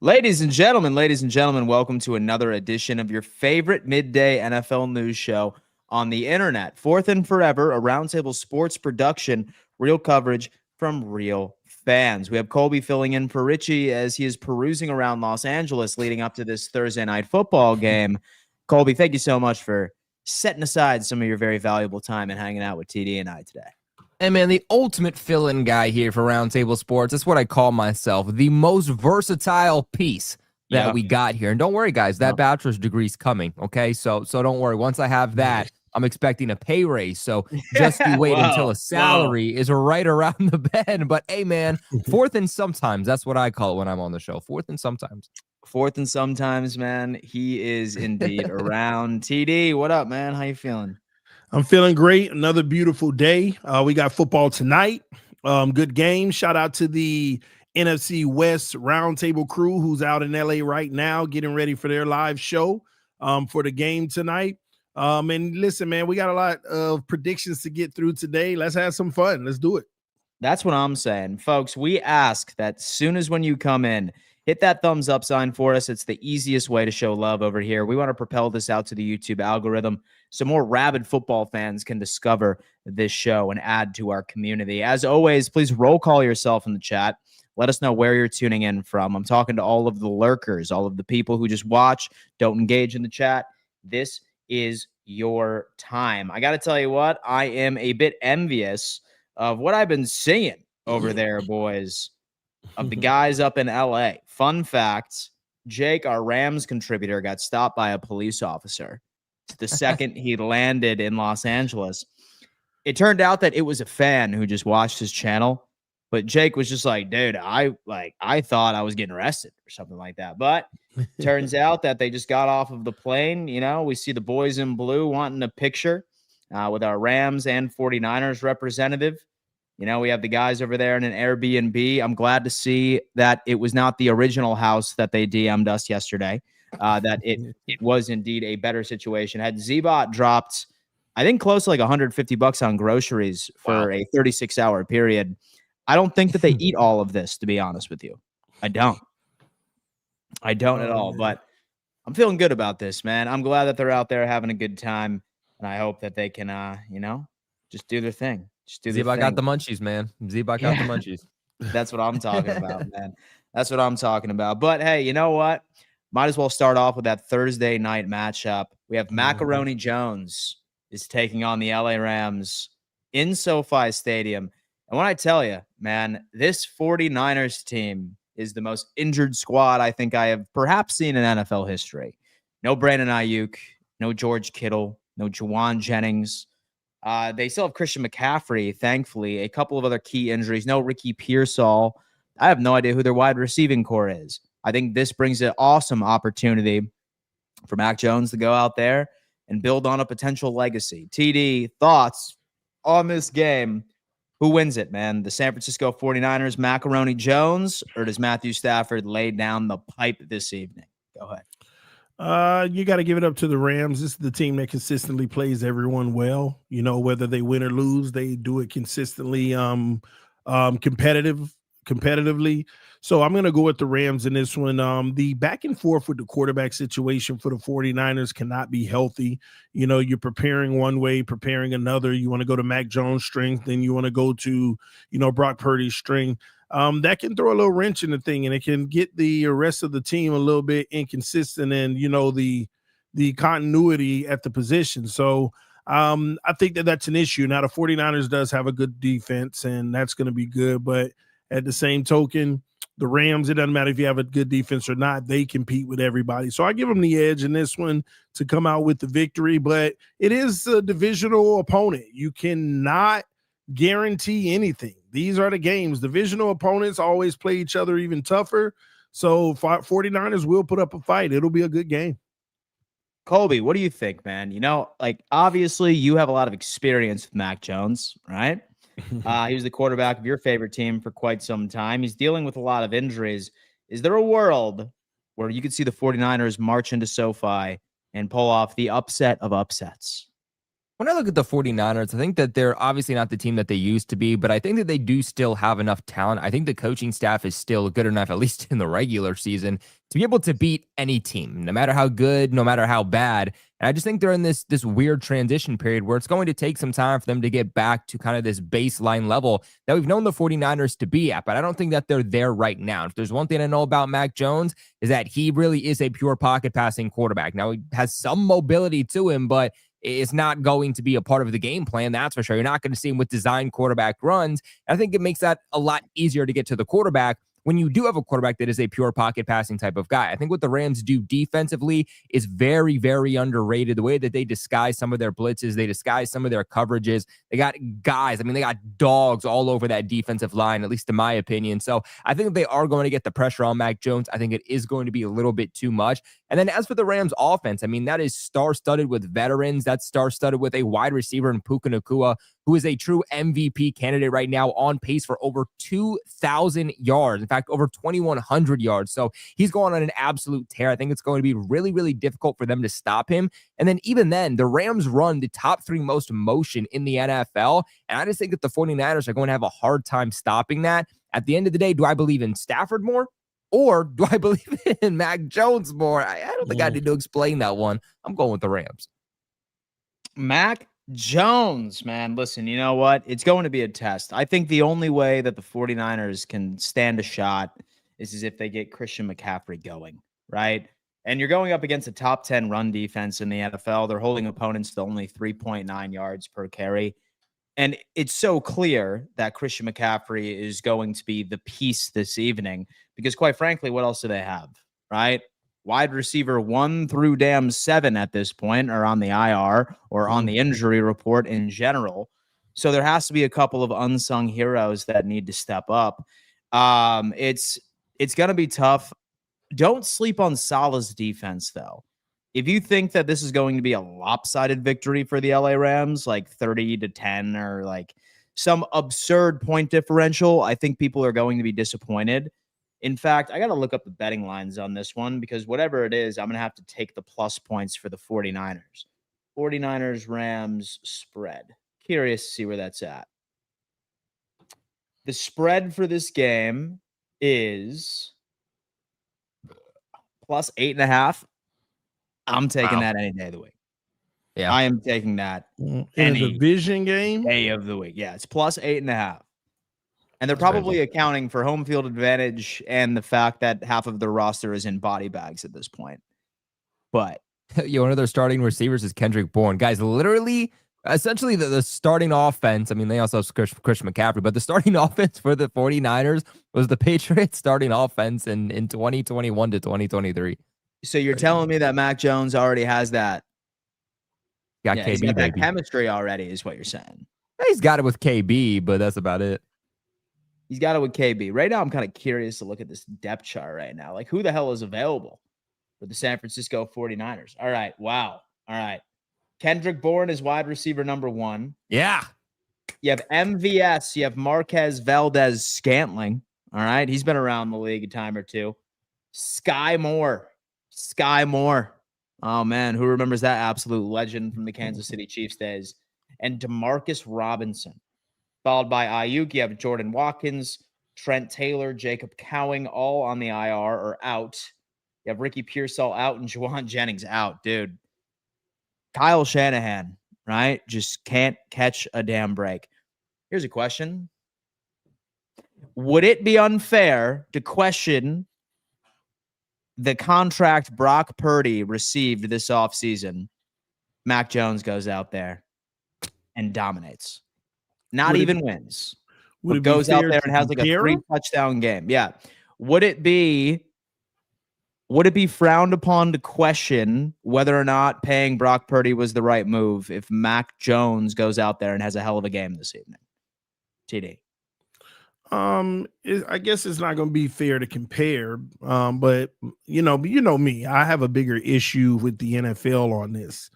Ladies and gentlemen, welcome to another edition of your favorite midday NFL news show on the internet. Fourth and Forever, a Roundtable sports production, real coverage from real fans. We have Colby filling in for Richie as he is perusing around Los Angeles leading up to this Thursday night football game. Colby, thank you so much for setting aside some of your very valuable time and hanging out with TD and I today. Hey, man, the ultimate fill-in guy here for Roundtable Sports. That's what I call myself, the most versatile piece that we got here. And don't worry, guys, that bachelor's degree's coming, okay? So don't worry. Once I have that, I'm expecting a pay raise. So just you wait until a salary is right around the bend. But, hey, man, fourth and sometimes. That's what I call it when I'm on the show. Fourth and sometimes. Fourth and sometimes, man. He is indeed around. TD, what up, man? How you feeling? I'm feeling great. Another beautiful day. We got football tonight. Good game. Shout out to the NFC West Roundtable crew who's out in LA right now getting ready for their live show for the game tonight. And listen, man, we got a lot of predictions to get through today. Let's have some fun. Let's do it. That's what I'm saying. Folks, we ask that as soon as when you come in, hit that thumbs up sign for us. It's the easiest way to show love over here. We want to propel this out to the YouTube algorithm so more rabid football fans can discover this show and add to our community. As always, please roll call yourself in the chat. Let us know where you're tuning in from. I'm talking to all of the lurkers, all of the people who just watch, don't engage in the chat. This is your time. I got to tell you what, I am a bit envious of what I've been seeing over there, boys, of the guys up in LA. Fun fact, Jake, our Rams contributor, got stopped by a police officer the second he landed in Los Angeles. It turned out that it was a fan who just watched his channel, but Jake was just like, dude, I thought I was getting arrested or something like that. But turns out that they just got off of the plane. You know, we see the boys in blue wanting a picture with our Rams and 49ers representative. You know, we have the guys over there in an Airbnb. I'm glad to see that it was not the original house that they DM'd us yesterday, that it was indeed a better situation. Had Z-Bot dropped, I think, close to like $150 on groceries for a 36-hour period. I don't think that they eat all of this, to be honest with you. I don't at all, but I'm feeling good about this, man. I'm glad that they're out there having a good time, and I hope that they can, just do their thing. Z-Bot got the munchies, man. Z-Bot got the munchies. That's what I'm talking about, man. That's what I'm talking about. But, hey, you know what? Might as well start off with that Thursday night matchup. We have Macaroni Jones is taking on the LA Rams in SoFi Stadium. And when I tell you, man, this 49ers team is the most injured squad I think I have perhaps seen in NFL history. No Brandon Ayuk, no George Kittle, no Juwan Jennings. They still have Christian McCaffrey, thankfully. A couple of other key injuries. No Ricky Pearsall. I have no idea who their wide receiving core is. I think this brings an awesome opportunity for Mac Jones to go out there and build on a potential legacy. TD, thoughts on this game? Who wins it, man? The San Francisco 49ers, Macaroni Jones, or does Matthew Stafford lay down the pipe this evening? Go ahead. You got to give it up to the Rams. This is the team that consistently plays everyone well. You know, whether they win or lose, they do it consistently, competitively. So I'm going to go with the Rams in this one. The back and forth with the quarterback situation for the 49ers cannot be healthy. You know, you're preparing one way, preparing another. You want to go to Mac Jones' strength, then you want to go to, Brock Purdy's string. That can throw a little wrench in the thing, and it can get the rest of the team a little bit inconsistent and, the continuity at the position. So I think that's an issue. Now, the 49ers does have a good defense, and that's going to be good. But at the same token, the Rams, it doesn't matter if you have a good defense or not. They compete with everybody. So I give them the edge in this one to come out with the victory. But it is a divisional opponent. You cannot guarantee anything. These are the games. Divisional opponents always play each other even tougher. So 49ers will put up a fight. It'll be a good game. Colby, what do you think, man? Obviously you have a lot of experience with Mac Jones, right? He was the quarterback of your favorite team for quite some time. He's dealing with a lot of injuries. Is there a world where you could see the 49ers march into SoFi and pull off the upset of upsets? When I look at the 49ers, I think that they're obviously not the team that they used to be, but I think that they do still have enough talent. I think the coaching staff is still good enough, at least in the regular season, to be able to beat any team, no matter how good, no matter how bad. And I just think they're in this weird transition period where it's going to take some time for them to get back to kind of this baseline level that we've known the 49ers to be at. But I don't think that they're there right now. If there's one thing I know about Mac Jones is that he really is a pure pocket passing quarterback. Now, he has some mobility to him, but it's not going to be a part of the game plan, that's for sure. You're not going to see him with design quarterback runs. I think it makes that a lot easier to get to the quarterback when you do have a quarterback that is a pure pocket passing type of guy. I think what the Rams do defensively is very, very underrated. The way that they disguise some of their blitzes, they disguise some of their coverages. They got guys, they got dogs all over that defensive line, at least in my opinion. So I think they are going to get the pressure on Mac Jones. I think it is going to be a little bit too much. And then as for the Rams offense, that is star-studded with veterans. That's star-studded with a wide receiver in Puka Nacua, who is a true MVP candidate right now, on pace for over 2,000 yards. In fact, over 2,100 yards. So he's going on an absolute tear. I think it's going to be really, really difficult for them to stop him. And then even then, the Rams run the top 3 most motion in the NFL. And I just think that the 49ers are going to have a hard time stopping that. At the end of the day, do I believe in Stafford more? Or do I believe in Mac Jones more? I don't think I need to explain that one. I'm going with the Rams. Mac Jones, man. Listen, you know what? It's going to be a test. I think the only way that the 49ers can stand a shot is if they get Christian McCaffrey going, right? And you're going up against a top 10 run defense in the NFL. They're holding opponents to only 3.9 yards per carry. And it's so clear that Christian McCaffrey is going to be the piece this evening because, quite frankly, what else do they have, right? Wide receiver 1 through 7 at this point are on the IR or on the injury report in general. So there has to be a couple of unsung heroes that need to step up. It's going to be tough. Don't sleep on Salah's defense, though. If you think that this is going to be a lopsided victory for the LA Rams, like 30-10 or like some absurd point differential, I think people are going to be disappointed. In fact, I got to look up the betting lines on this one because whatever it is, I'm going to have to take the plus points for the 49ers. 49ers Rams spread. Curious to see where that's at. The spread for this game is plus 8.5. I'm taking that any day of the week. Yeah, I am taking that in a division game day of the week. Yeah, it's plus 8.5. And they're probably accounting for home field advantage and the fact that half of their roster is in body bags at this point. But one of their starting receivers is Kendrick Bourne. Guys, literally, essentially the starting offense. They also have Christian McCaffrey, but the starting offense for the 49ers was the Patriots starting offense in 2021 to 2023. So you're telling me that Mac Jones already has that? Got KB, he's got that baby. Chemistry already is what you're saying. He's got it with KB, but that's about it. He's got it with KB. Right now, I'm kind of curious to look at this depth chart right now. Like, who the hell is available for the San Francisco 49ers? All right. Wow. All right. Kendrick Bourne is wide receiver number 1. Yeah. You have MVS. You have Marquez Valdez-Scantling. All right. He's been around the league a time or two. Sky Moore. Oh, man. Who remembers that absolute legend from the Kansas City Chiefs days? And Demarcus Robinson. Followed by Ayuk, you have Jordan Watkins, Trent Taylor, Jacob Cowing, all on the IR or out. You have Ricky Pearsall out and Juwan Jennings out, dude. Kyle Shanahan, right? Just can't catch a damn break. Here's a question. Would it be unfair to question the contract Brock Purdy received this offseason? Mac Jones goes out there and dominates. Not even wins. But goes out there and has like a 3-touchdown game. Yeah. Would it be frowned upon to question whether or not paying Brock Purdy was the right move if Mac Jones goes out there and has a hell of a game this evening? TD. I guess it's not going to be fair to compare. But you know me, I have a bigger issue with the NFL on this.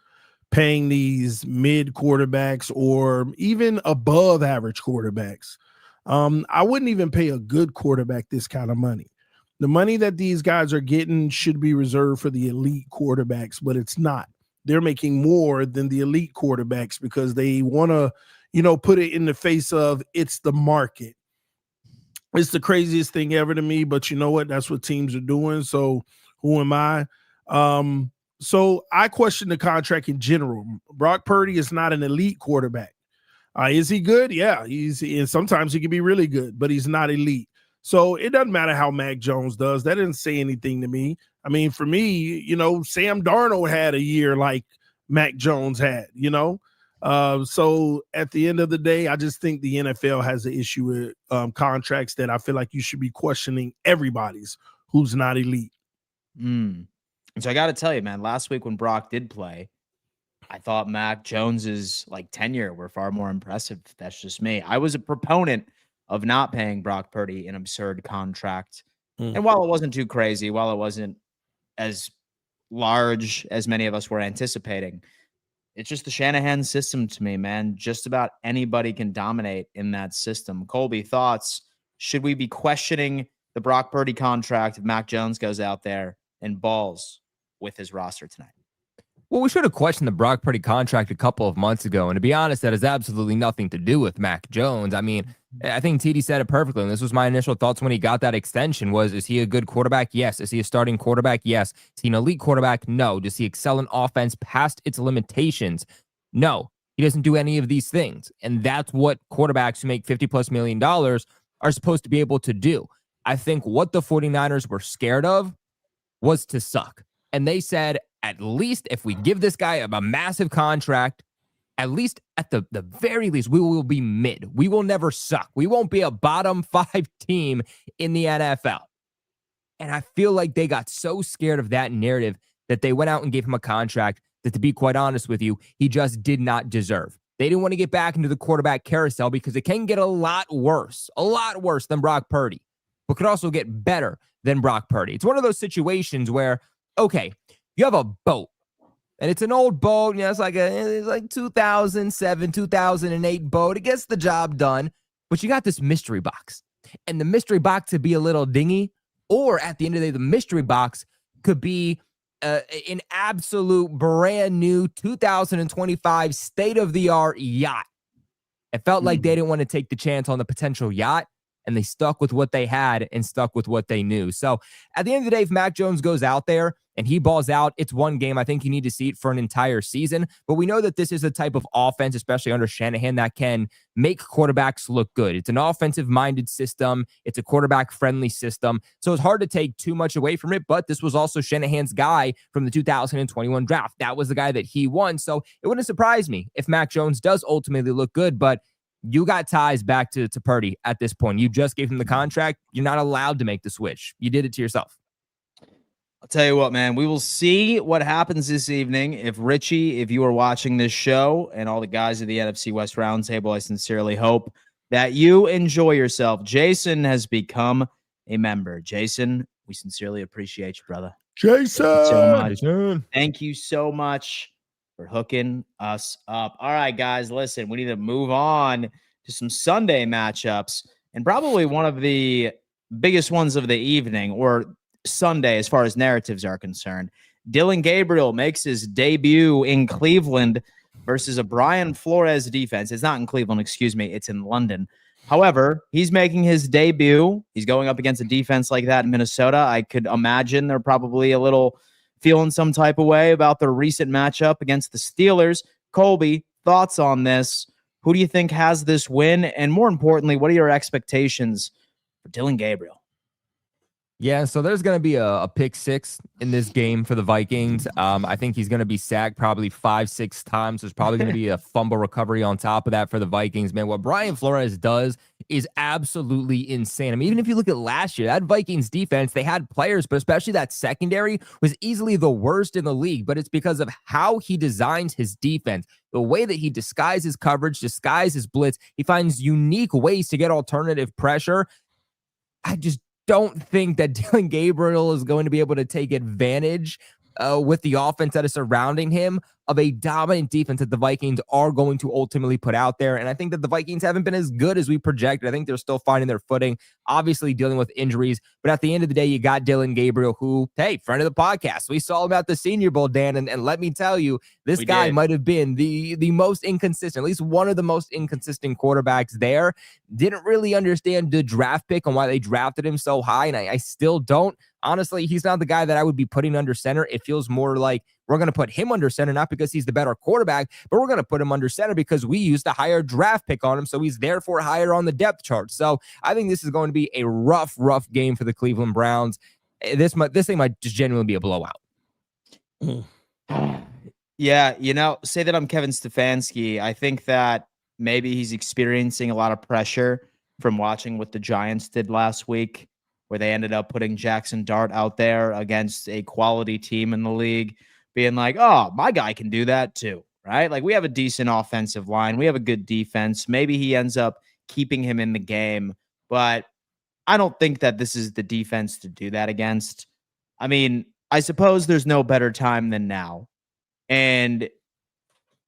Paying these mid quarterbacks or even above average quarterbacks. I wouldn't even pay a good quarterback this kind of money. The money that these guys are getting should be reserved for the elite quarterbacks, but it's not. they're making more than the elite quarterbacks because they want to, put it in the face of it's the market. It's the craziest thing ever to me, but you know what? That's what teams are doing. So who am I? So I question the contract in general. Brock Purdy is not an elite quarterback. Is he good? Yeah, and sometimes he can be really good, but he's not elite. So it doesn't matter how Mac Jones does. That didn't say anything to me. I mean, for me, Sam Darnold had a year like Mac Jones had, So at the end of the day, I just think the NFL has an issue with contracts that I feel like you should be questioning everybody's who's not elite. And so I got to tell you, man, last week when Brock did play, I thought Mac Jones's tenure were far more impressive. That's just me. I was a proponent of not paying Brock Purdy an absurd contract. And while it wasn't too crazy, while it wasn't as large as many of us were anticipating, it's just the Shanahan system to me, man. Just about anybody can dominate in that system. Colby, thoughts? Should we be questioning the Brock Purdy contract if Mac Jones goes out there and balls with his roster tonight? Well, we should have questioned the Brock Purdy contract a couple of months ago. And to be honest, that has absolutely nothing to do with Mac Jones. I mean, I think TD said it perfectly. And this was my initial thoughts when he got that extension was, is he a good quarterback? Yes. Is he a starting quarterback? Yes. Is he an elite quarterback? No. Does he excel in offense past its limitations? No. He doesn't do any of these things. And that's what quarterbacks who make $50+ million are supposed to be able to do. I think what the 49ers were scared of was to suck. And they said, at least if we give this guy a massive contract, at least at the very least, we will be mid. We will never suck. We won't be a bottom 5 team in the NFL. And I feel like they got so scared of that narrative that they went out and gave him a contract that, to be quite honest with you, he just did not deserve. They didn't want to get back into the quarterback carousel because it can get a lot worse than Brock Purdy, but could also get better than Brock Purdy. It's one of those situations where, okay, you have a boat, and it's an old boat. It's like 2007, 2008 boat. It gets the job done, but you got this mystery box, and the mystery box could be a little dingy, or at the end of the day, the mystery box could be an absolute brand new 2025 state-of-the-art yacht. It felt like they didn't want to take the chance on the potential yacht, and they stuck with what they had and stuck with what they knew. So at the end of the day, if Mac Jones goes out there and he balls out, it's one game. I think you need to see it for an entire season. But we know that this is a type of offense, especially under Shanahan, that can make quarterbacks look good. It's an offensive-minded system. It's a quarterback-friendly system. So it's hard to take too much away from it. But this was also Shanahan's guy from the 2021 draft. That was the guy that he won. So it wouldn't surprise me if Mac Jones does ultimately look good. But you got ties back to Purdy at this point. You just gave him the contract. You're not allowed to make the switch. You did it to yourself. I'll tell you what, man, we will see what happens this evening. If Richie, if you are watching this show, and all the guys of the NFC West Roundtable, I sincerely hope that you enjoy yourself. Jason has become a member. Jason, we sincerely appreciate you, brother. Jason! Thank you so much. Thank you so much for hooking us up. All right, guys, listen, we need to move on to some Sunday matchups, and probably one of the biggest ones of the evening, or Sunday as far as narratives are concerned. Dillon Gabriel makes his debut in Cleveland versus a Brian Flores defense. It's not in Cleveland, excuse me. It's in London. However, he's making his debut. He's going up against a defense like that in Minnesota. I could imagine they're probably a little feeling some type of way about their recent matchup against the Steelers. Colby, thoughts on this? Who do you think has this win? And more importantly, what are your expectations for Dillon Gabriel? Yeah, so there's going to be a pick six in this game for the Vikings. I think he's going to be sacked probably 5-6 times. There's probably going to be a fumble recovery on top of that for the Vikings. Man, what Brian Flores does is absolutely insane. I mean, even if you look at last year, that Vikings defense, they had players, but especially that secondary was easily the worst in the league. But it's because of how he designs his defense, the way that he disguises coverage, disguises blitz. He finds unique ways to get alternative pressure. I just don't think that Dillon Gabriel is going to be able to take advantage with the offense that is surrounding him. of a dominant defense that the Vikings are going to ultimately put out there. And I think that the Vikings haven't been as good as we projected. I think they're still finding their footing, obviously dealing with injuries. But at the end of the day, you got Dillon Gabriel, who, hey, friend of the podcast. We saw him at the Senior Bowl, Dan. And let me tell you, this guy might have been the most inconsistent, at least one of the most inconsistent quarterbacks there. Didn't really understand the draft pick and why they drafted him so high. And I still don't. Honestly, he's not the guy that I would be putting under center. It feels more like we're going to put him under center, not because he's the better quarterback, but we're going to put him under center because we used a higher draft pick on him. So he's therefore higher on the depth chart. So I think this is going to be a rough game for the Cleveland Browns. This thing might just genuinely be a blowout. Yeah, say that I'm Kevin Stefanski. I think that maybe he's experiencing a lot of pressure from watching what the Giants did last week, where they ended up putting Jackson Dart out there against a quality team in the league, being like, oh, my guy can do that too, right? Like, we have a decent offensive line. We have a good defense. Maybe he ends up keeping him in the game, but I don't think that this is the defense to do that against. I mean, I suppose there's no better time than now. And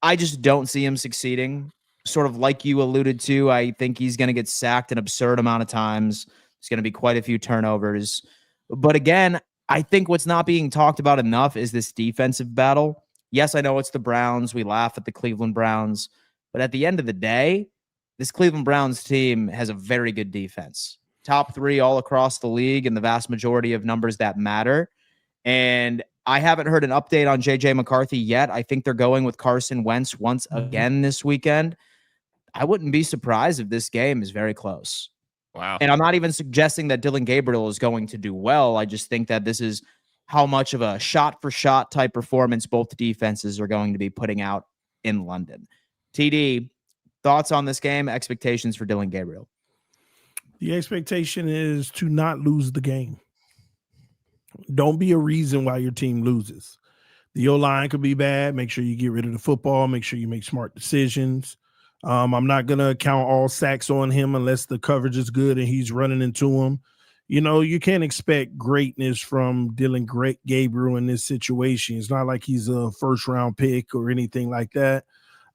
I just don't see him succeeding. Sort of like you alluded to, I think he's going to get sacked an absurd amount of times. There's going to be quite a few turnovers. But again, I think what's not being talked about enough is this defensive battle. Yes, I know it's the Browns. We laugh at the Cleveland Browns. But at the end of the day, this Cleveland Browns team has a very good defense. Top 3 all across the league in the vast majority of numbers that matter. And I haven't heard an update on J.J. McCarthy yet. I think they're going with Carson Wentz once again this weekend. I wouldn't be surprised if this game is very close. Wow. And I'm not even suggesting that Dillon Gabriel is going to do well. I just think that this is how much of a shot-for-shot type performance both defenses are going to be putting out in London. TD, thoughts on this game, expectations for Dillon Gabriel? The expectation is to not lose the game. Don't be a reason why your team loses. The O-line could be bad. Make sure you get rid of the football. Make sure you make smart decisions. I'm not going to count all sacks on him unless the coverage is good and he's running into them. You can't expect greatness from Dillon Gabriel in this situation. It's not like he's a first-round pick or anything like that.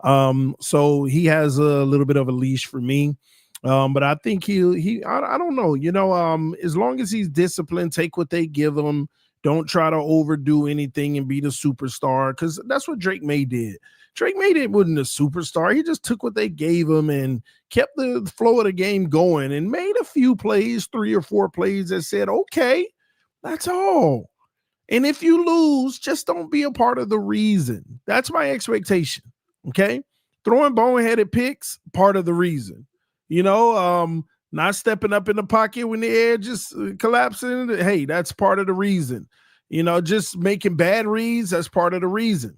So he has a little bit of a leash for me. But I think I don't know, as long as he's disciplined, take what they give him. Don't try to overdo anything and be the superstar, because that's what Drake May did. Drake May wasn't a superstar. He just took what they gave him and kept the flow of the game going and made a few plays, 3 or 4 plays that said, okay, that's all. And if you lose, just don't be a part of the reason. That's my expectation. Okay. Throwing boneheaded picks, part of the reason. Not stepping up in the pocket when the air just collapsing. Hey, that's part of the reason. Just making bad reads, that's part of the reason.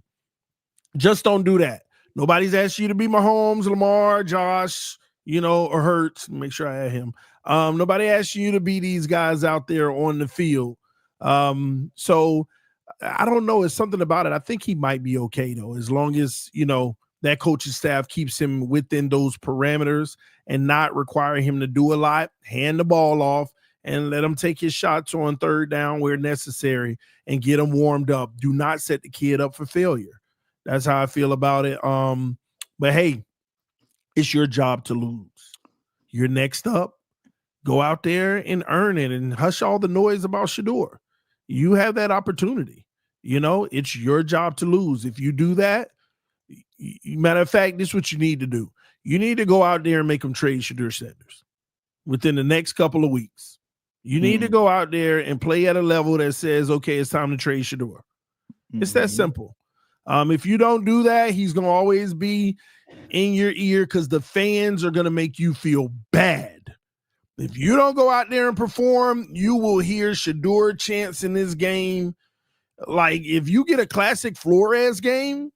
Just don't do that. Nobody's asked you to be Mahomes, Lamar, Josh, or Hurts. Make sure I add him. Nobody asked you to be these guys out there on the field. So I don't know. It's something about it. I think he might be okay, though, as long as, that coaching staff keeps him within those parameters and not require him to do a lot. Hand the ball off and let him take his shots on third down where necessary and get him warmed up. Do not set the kid up for failure. That's how I feel about it. But hey, it's your job to lose. You're next up. Go out there and earn it and hush all the noise about Shedeur. You have that opportunity. It's your job to lose. If you do that, matter of fact, this is what you need to do. You need to go out there and make them trade Shedeur Sanders within the next couple of weeks. You need to go out there and play at a level that says, okay, it's time to trade Shedeur. It's that simple. If you don't do that, he's going to always be in your ear because the fans are going to make you feel bad. If you don't go out there and perform, you will hear Shedeur chants in this game. Like, if you get a classic Flores game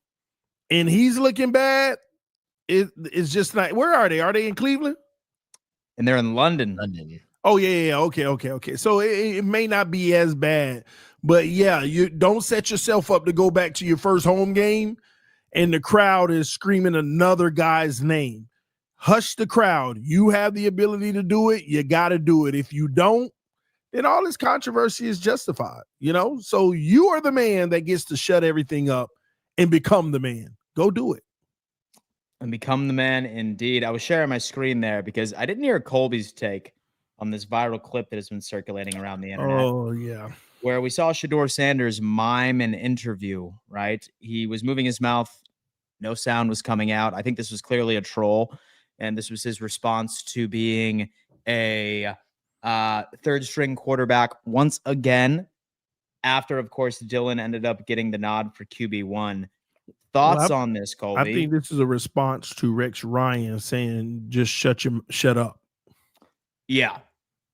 and he's looking bad, it's just not. Where are they? Are they in Cleveland? And they're in London. Oh, yeah. Okay. So it may not be as bad. But, yeah, you don't set yourself up to go back to your first home game and the crowd is screaming another guy's name. Hush the crowd. You have the ability to do it. You got to do it. If you don't, then all this controversy is justified, So you are the man that gets to shut everything up and become the man. Go do it. And become the man, indeed. I was sharing my screen there because I didn't hear Colby's take on this viral clip that has been circulating around the internet. Oh, yeah. Where we saw Shedeur Sanders mime an interview, right? He was moving his mouth. No sound was coming out. I think this was clearly a troll. And this was his response to being a third string quarterback once again, after, of course, Dylan ended up getting the nod for QB1. Thoughts on this, Colby? I think this is a response to Rex Ryan saying, just shut up. Yeah.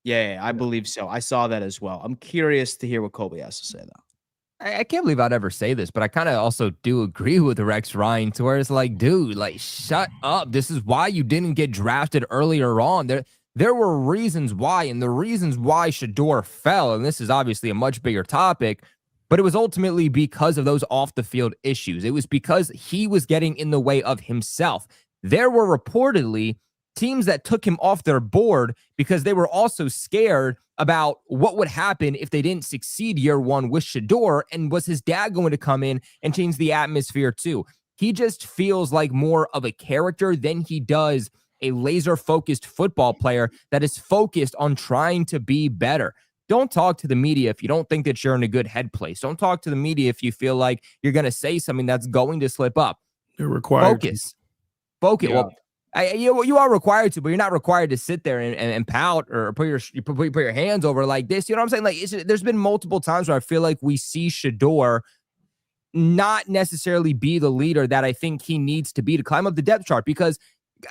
I believe so. I saw that as well. I'm curious to hear what Colby has to say, though. I can't believe I'd ever say this, but I kind of also do agree with Rex Ryan to where it's like, dude, like, shut up. This is why you didn't get drafted earlier on. There were reasons why, and the reasons why Shedeur fell, and this is obviously a much bigger topic, but it was ultimately because of those off-the-field issues. It was because he was getting in the way of himself. There were reportedly teams that took him off their board because they were also scared about what would happen if they didn't succeed year one with Shedeur, and was his dad going to come in and change the atmosphere too? He just feels like more of a character than he does a laser-focused football player that is focused on trying to be better. Don't talk to the media if you don't think that you're in a good head place. Don't talk to the media if you feel like you're going to say something that's going to slip up. You're required Focus. Yeah. Well, you are required to, but you're not required to sit there and pout or put your hands over like this. You know what I'm saying? Like, there's been multiple times where I feel like we see Shedeur not necessarily be the leader that I think he needs to be to climb up the depth chart, because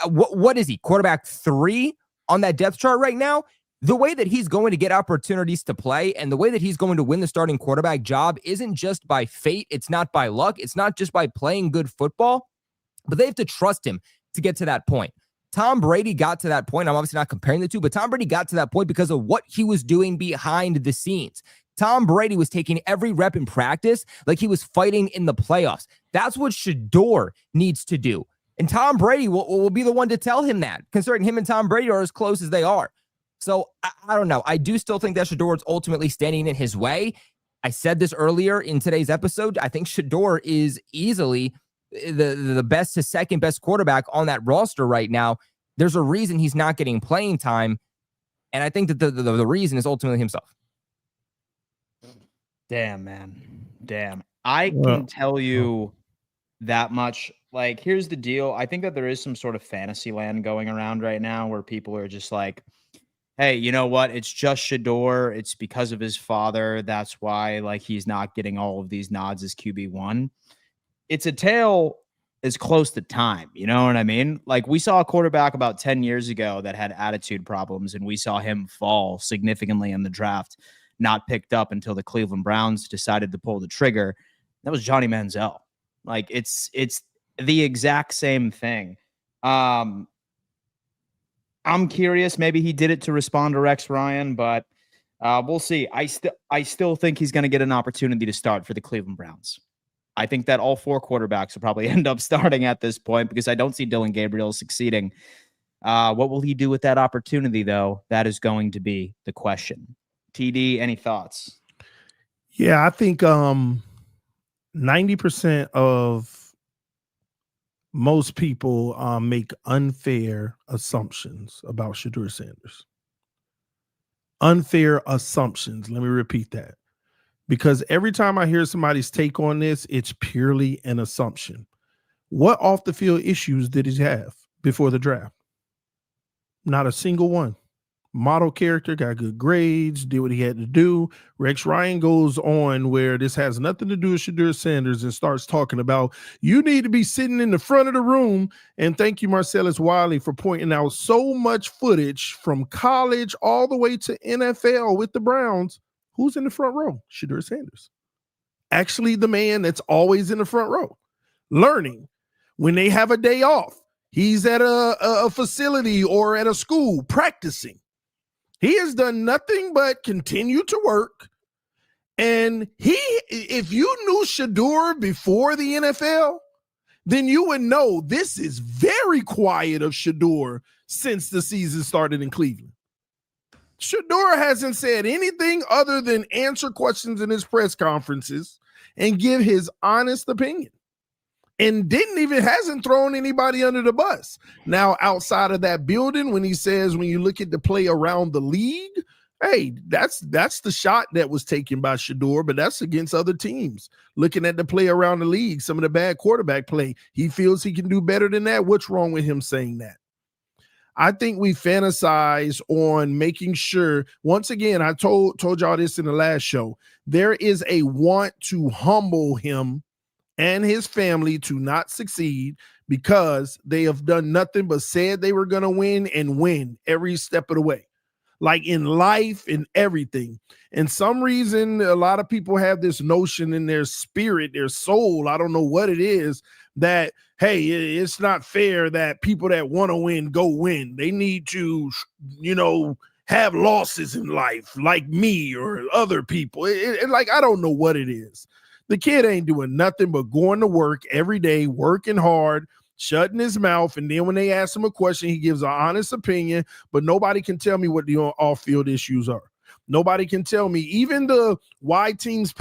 what is he? Quarterback 3 on that depth chart right now? The way that he's going to get opportunities to play and the way that he's going to win the starting quarterback job isn't just by fate. It's not by luck. It's not just by playing good football, but they have to trust him to get to that point. Tom Brady got to that point. I'm obviously not comparing the two, but Tom Brady got to that point because of what he was doing behind the scenes. Tom Brady was taking every rep in practice like he was fighting in the playoffs. That's what Shedeur needs to do. And Tom Brady will be the one to tell him that, considering him and Tom Brady are as close as they are. So I don't know. I do still think that Shedeur is ultimately standing in his way. I said this earlier in today's episode. I think Shedeur is easily the best to second best quarterback on that roster right now. There's a reason he's not getting playing time. And I think that the reason is ultimately himself. Damn, man. Damn. I can tell you that much. Like, here's the deal. I think that there is some sort of fantasy land going around right now where people are just like, hey, you know what? It's just Shedeur. It's because of his father. That's why, like, he's not getting all of these nods as QB1. It's a tale as close to time. You know what I mean? Like, we saw a quarterback about 10 years ago that had attitude problems, and we saw him fall significantly in the draft, not picked up until the Cleveland Browns decided to pull the trigger. That was Johnny Manziel. Like, it's the exact same thing. I'm curious. Maybe he did it to respond to Rex Ryan, but we'll see. I still think he's going to get an opportunity to start for the Cleveland Browns. I think that all 4 quarterbacks will probably end up starting at this point because I don't see Dylan Gabriel succeeding. What will he do with that opportunity, though? That is going to be the question. TD, any thoughts? Yeah, I think 90% of most people make unfair assumptions about Shedeur Sanders. Unfair assumptions. Let me repeat that. Because every time I hear somebody's take on this, it's purely an assumption. What off the field issues did he have before the draft? Not a single one. Model character, got good grades, did what he had to do. Rex Ryan goes on where this has nothing to do with Shedeur Sanders and starts talking about, you need to be sitting in the front of the room. And thank you, Marcellus Wiley, for pointing out so much footage from college all the way to NFL with the Browns. Who's in the front row? Shedeur Sanders. Actually, the man that's always in the front row, learning. When they have a day off, he's at a facility or at a school practicing. He has done nothing but continue to work. And if you knew Shedeur before the NFL, then you would know this is very quiet of Shedeur since the season started in Cleveland. Shedeur hasn't said anything other than answer questions in his press conferences and give his honest opinion. and hasn't thrown anybody under the bus. Now, outside of that building, when he says, when you look at the play around the league, hey, that's the shot that was taken by Shedeur, but that's against other teams. Looking at the play around the league, some of the bad quarterback play, he feels he can do better than that. What's wrong with him saying that? I think we fantasize on making sure, once again, I told y'all this in the last show, there is a want to humble him and his family to not succeed because they have done nothing but said they were going to win and win every step of the way. Like in life and everything. And some reason, a lot of people have this notion in their spirit, their soul, I don't know what it is, that, hey, it's not fair that people that want to win go win. They need to, have losses in life like me or other people. Like, I don't know what it is. The kid ain't doing nothing but going to work every day, working hard, shutting his mouth, and then when they ask him a question, he gives an honest opinion, but nobody can tell me what the off-field issues are. Nobody can tell me, even the why teams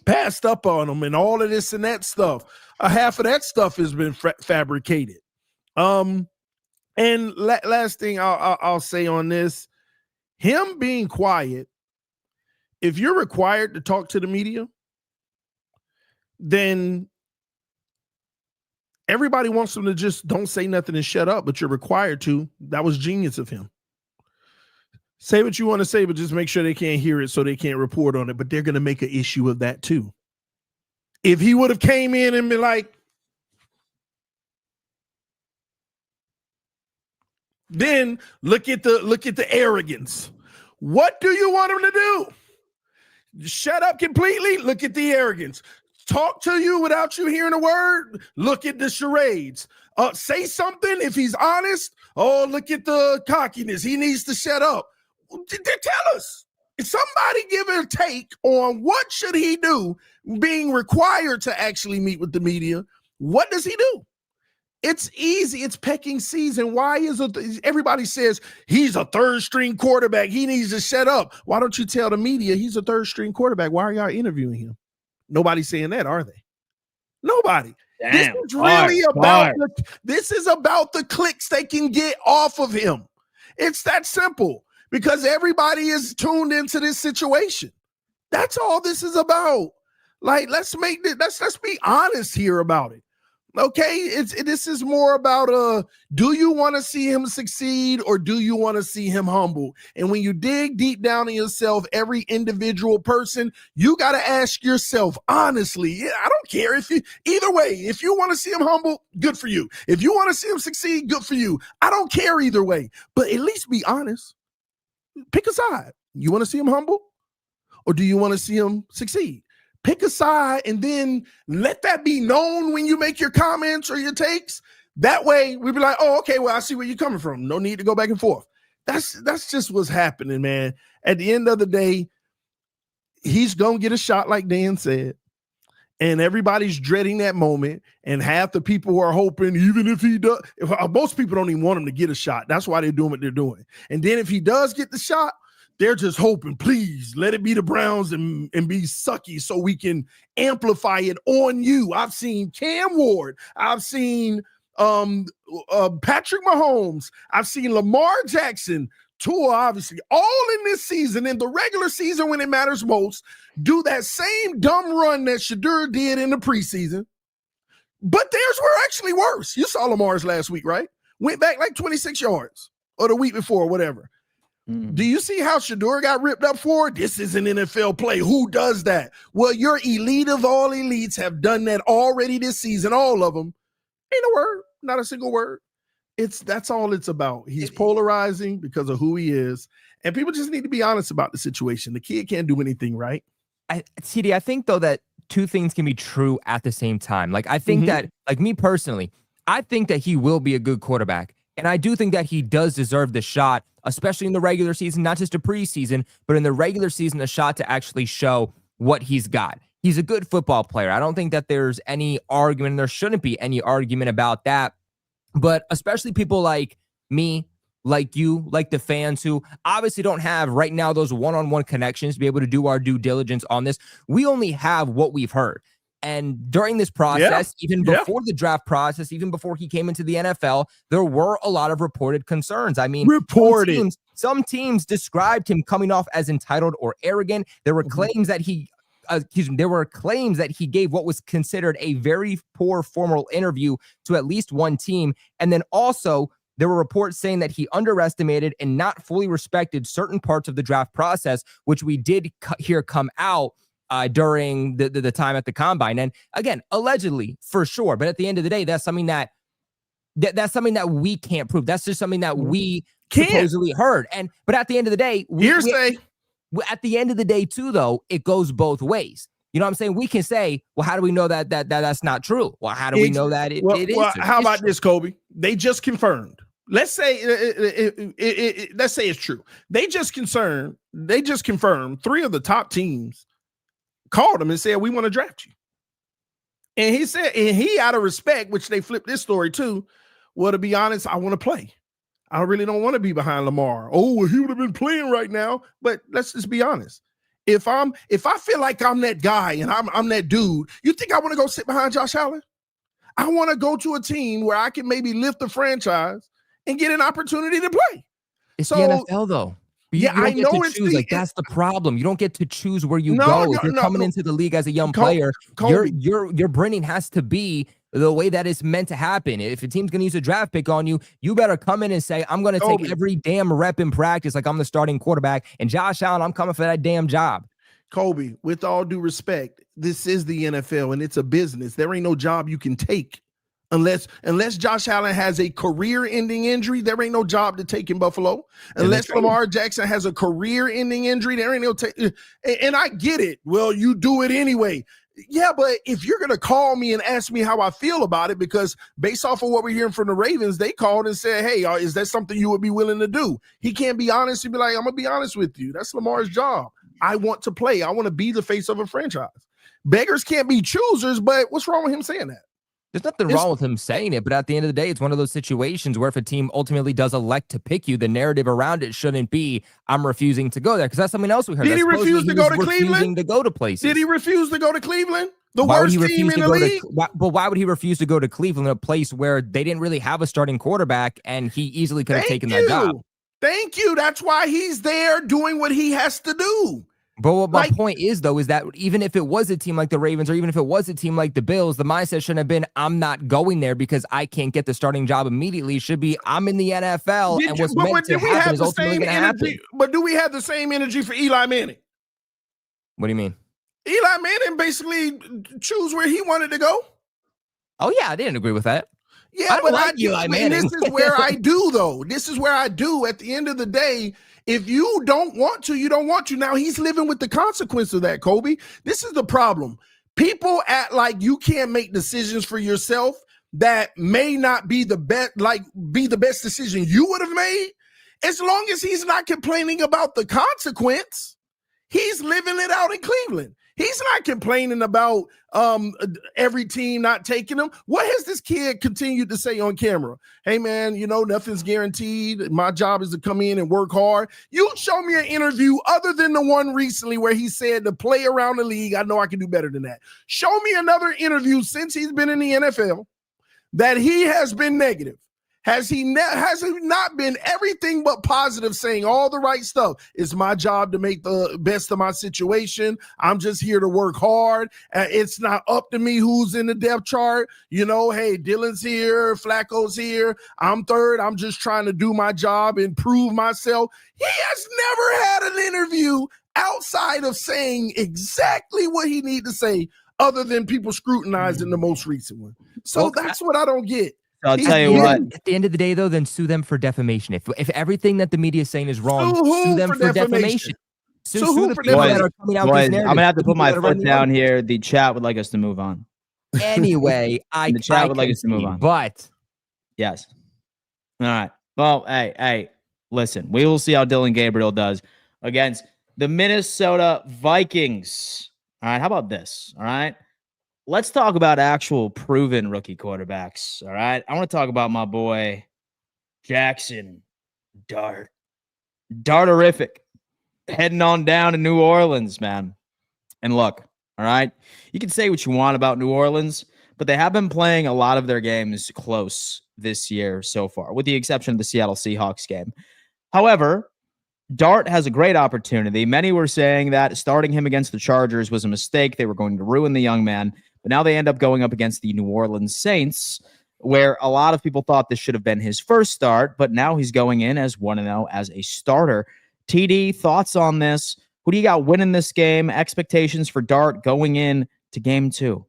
passed up on him and all of this and that stuff. Half of that stuff has been fabricated. And last thing I'll say on this, him being quiet, if you're required to talk to the media, then everybody wants them to just don't say nothing and shut up, but you're required to. That was genius of him. Say what you want to say, but just make sure they can't hear it so they can't report on it. But they're going to make an issue of that too. If he would have came in and been like, then look at the arrogance. What do you want him to do? Shut up completely? Look at the arrogance. Talk to you without you hearing a word? Look at the charades. Say something if he's honest. Oh, look at the cockiness. He needs to shut up. Tell us. If somebody give a take on what should he do being required to actually meet with the media, what does he do? It's easy. It's pecking season. Why is everybody says he's a third string quarterback? He needs to shut up. Why don't you tell the media he's a third string quarterback? Why are y'all interviewing him? Nobody's saying that, are they? Nobody. Damn, this is really about this is about the clicks they can get off of him. It's that simple because everybody is tuned into this situation. That's all this is about. Like, let's be honest here about it. Okay, this is more about do you want to see him succeed or do you want to see him humble? And when you dig deep down in yourself, every individual person, you got to ask yourself honestly. I don't care either way. If you want to see him humble, good for you. If you want to see him succeed, good for you. I don't care either way, but at least be honest. Pick a side. You want to see him humble or do you want to see him succeed? Pick a side and then let that be known when you make your comments or your takes. That way we'll be like, oh, okay, well, I see where you're coming from. No need to go back and forth. That's just what's happening, man. At the end of the day, he's going to get a shot like Dan said. And everybody's dreading that moment. And half the people who are hoping, even if he does, most people don't even want him to get a shot. That's why they're doing what they're doing. And then if he does get the shot, they're just hoping, please let it be the Browns and be sucky so we can amplify it on you. I've seen Cam Ward. I've seen Patrick Mahomes. I've seen Lamar Jackson. Tua, obviously, all in this season, in the regular season when it matters most, do that same dumb run that Shedeur did in the preseason. But theirs were actually worse. You saw Lamar's last week, right? Went back like 26 yards or the week before, whatever. Do you see how Shedeur got ripped up for? This is an NFL play. Who does that? Well, your elite of all elites have done that already this season, all of them. Ain't a word, not a single word. That's all it's about. He's polarizing because of who he is, and people just need to be honest about the situation. The kid can't do anything right. TD, I think, though, that two things can be true at the same time. Like, I think that, like me personally, I think that he will be a good quarterback, and I do think that he does deserve the shot, especially in the regular season, not just a preseason, but in the regular season, a shot to actually show what he's got. He's a good football player. I don't think that there's any argument, and there shouldn't be any argument about that. But especially people like me, like you, like the fans who obviously don't have right now those one-on-one connections to be able to do our due diligence on this. We only have what we've heard. And during this process, even before the draft process, even before he came into the NFL, there were a lot of reported concerns. I mean, some teams described him coming off as entitled or arrogant. There were claims that there were claims that he gave what was considered a very poor formal interview to at least one team. And then also there were reports saying that he underestimated and not fully respected certain parts of the draft process, which we did hear come out during the time at the combine. And again, allegedly, for sure. But at the end of the day, that's something that we can't prove. That's just something that we supposedly heard. But at the end of the day, at the end of the day, too, though, it goes both ways. You know what I'm saying? We can say, well, how do we know that that's not true? Well, how do we know that it is? Well, how about this, Kobe? They just confirmed. Let's say it's true. They just confirmed 3 of the top teams called him and said, we want to draft you. And he said, and he, out of respect, which they flipped this story too, well, to be honest, I want to play. I really don't want to be behind Lamar. Oh, well, he would have been playing right now. But let's just be honest. If I feel like I'm that guy and I'm that dude, you think I want to go sit behind Josh Allen? I want to go to a team where I can maybe lift the franchise and get an opportunity to play. It's the NFL, though. You don't get to choose. That's the problem. You don't get to choose where you go. If you're coming into the league as a young player, your branding has to be the way that it's meant to happen. If a team's going to use a draft pick on you, you better come in and say, I'm going to take every damn rep in practice like I'm the starting quarterback. And Josh Allen, I'm coming for that damn job. Kobe, with all due respect, this is the NFL and it's a business. There ain't no job you can take. Unless Josh Allen has a career-ending injury, there ain't no job to take in Buffalo. Unless Lamar Jackson has a career-ending injury, there ain't no and I get it. Well, you do it anyway. Yeah, but if you're going to call me and ask me how I feel about it, because based off of what we're hearing from the Ravens, they called and said, hey, is that something you would be willing to do? He can't be honest. He'd be like, I'm going to be honest with you. That's Lamar's job. I want to play. I want to be the face of a franchise. Beggars can't be choosers, but what's wrong with him saying that? There's nothing wrong with him saying it, but at the end of the day, it's one of those situations where if a team ultimately does elect to pick you, the narrative around it shouldn't be, I'm refusing to go there, because that's something else we heard. Did he refuse to go to Cleveland? To go to places. Did he refuse to go to Cleveland? The worst team in the league? But why would he refuse to go to Cleveland, a place where they didn't really have a starting quarterback, and he easily could have taken that job? Thank you. That's why he's there doing what he has to do. But what my point is, though, is that even if it was a team like the Ravens or even if it was a team like the Bills, the mindset shouldn't have been, I'm not going there because I can't get the starting job immediately. It should be, I'm in the NFL, and what's meant to happen is ultimately going to happen. But do we have the same energy for Eli Manning? What do you mean? Eli Manning basically choose where he wanted to go. Oh, yeah, I didn't agree with that. Yeah, but Eli Manning. This is where I do, though. This is where I do. At the end of the day, if you don't want to, you don't want to. Now, he's living with the consequence of that, Kobe. This is the problem. People act like you can't make decisions for yourself that may not be the best decision you would have made. As long as he's not complaining about the consequence, he's living it out in Cleveland. He's not complaining about every team not taking him. What has this kid continued to say on camera? Hey, man, nothing's guaranteed. My job is to come in and work hard. You show me an interview other than the one recently where he said to play around the league, I know I can do better than that. Show me another interview since he's been in the NFL that he has been negative. Has he not been everything but positive, saying all the right stuff? It's my job to make the best of my situation. I'm just here to work hard. It's not up to me who's in the depth chart. Hey, Dylan's here, Flacco's here. I'm third. I'm just trying to do my job and prove myself. He has never had an interview outside of saying exactly what he need to say, other than people scrutinizing the most recent one. So that's what I don't get. I'll tell you what. At the end of the day, though, then sue them for defamation. If everything that the media is saying is wrong, sue them for defamation. Sue the people that are coming out with this narrative. I'm gonna have to put my foot down here. The chat would like us to move on. Anyway, the chat would like us to move on. But yes. All right. Well, hey, listen. We will see how Dylan Gabriel does against the Minnesota Vikings. All right. How about this? All right. Let's talk about actual proven rookie quarterbacks, all right? I want to talk about my boy, Jackson Dart. Darterific. Heading on down to New Orleans, man. And look, All right. You can say what you want about New Orleans, but they have been playing a lot of their games close this year so far, with the exception of the Seattle Seahawks game. However, Dart has a great opportunity. Many were saying that starting him against the Chargers was a mistake. They were going to ruin the young man, but now they end up going up against the New Orleans Saints, where a lot of people thought this should have been his first start, but now he's going in as 1-0 as a starter. TD, thoughts on this? Who do you got winning this game? Expectations for Dart going in to game 2?